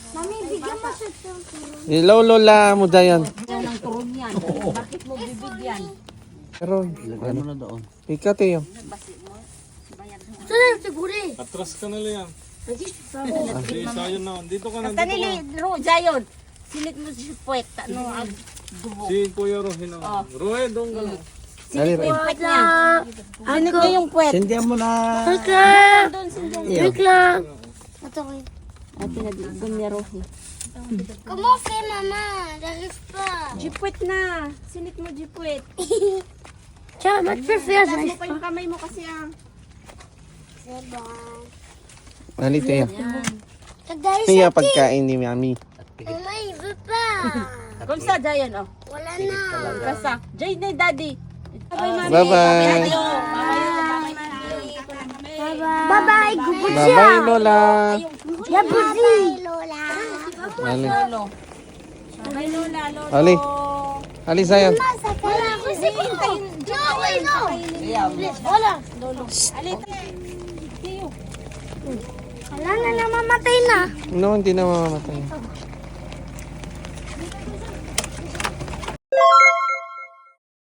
Mami, bigyan mo siya ng turun. Ilaw lola mo dayan. Yan ang turun yan. Bakit mo bibigyan? Pero, Lagay mo na doon. ikat eh. Saan siguro eh? Atras ka na lang. Hindi, sayon na. Dito ka na. Basta nili, Jayon. Silit mo si Puwet. Ano ang dugo. Si Kuya Rohin ang. Rohe, doon ka na. Silit mo yung puwet niya. Silit mo yung puwet. Sindihan mo na. Wait lang. Doon sindihan. Wait lang. Ito ko. At pinagigam niya Rohi. Kamusta mama? Dahil pa. Jipwet na. Silit mo Jipwet. Tiyan, mag-prepare Taas mo sa pa yung kamay mo kasi Mali tayo. Tagay Kaya pagkain ni mami. Mama, iba pa. Kung sa Jayon, oh. Wala na. Kasa. Jay na daddy. Bye-bye. Bye-bye. Bye-bye. Gubot siya. Bye-bye lola. Yabuzi. Lola. Ali. Bye Lola. Lolo. Ali. Ali sayan. Wala ko si Pinto. No. Wala. Alit. Wala na namamatay na. No, hindi na mamamatay.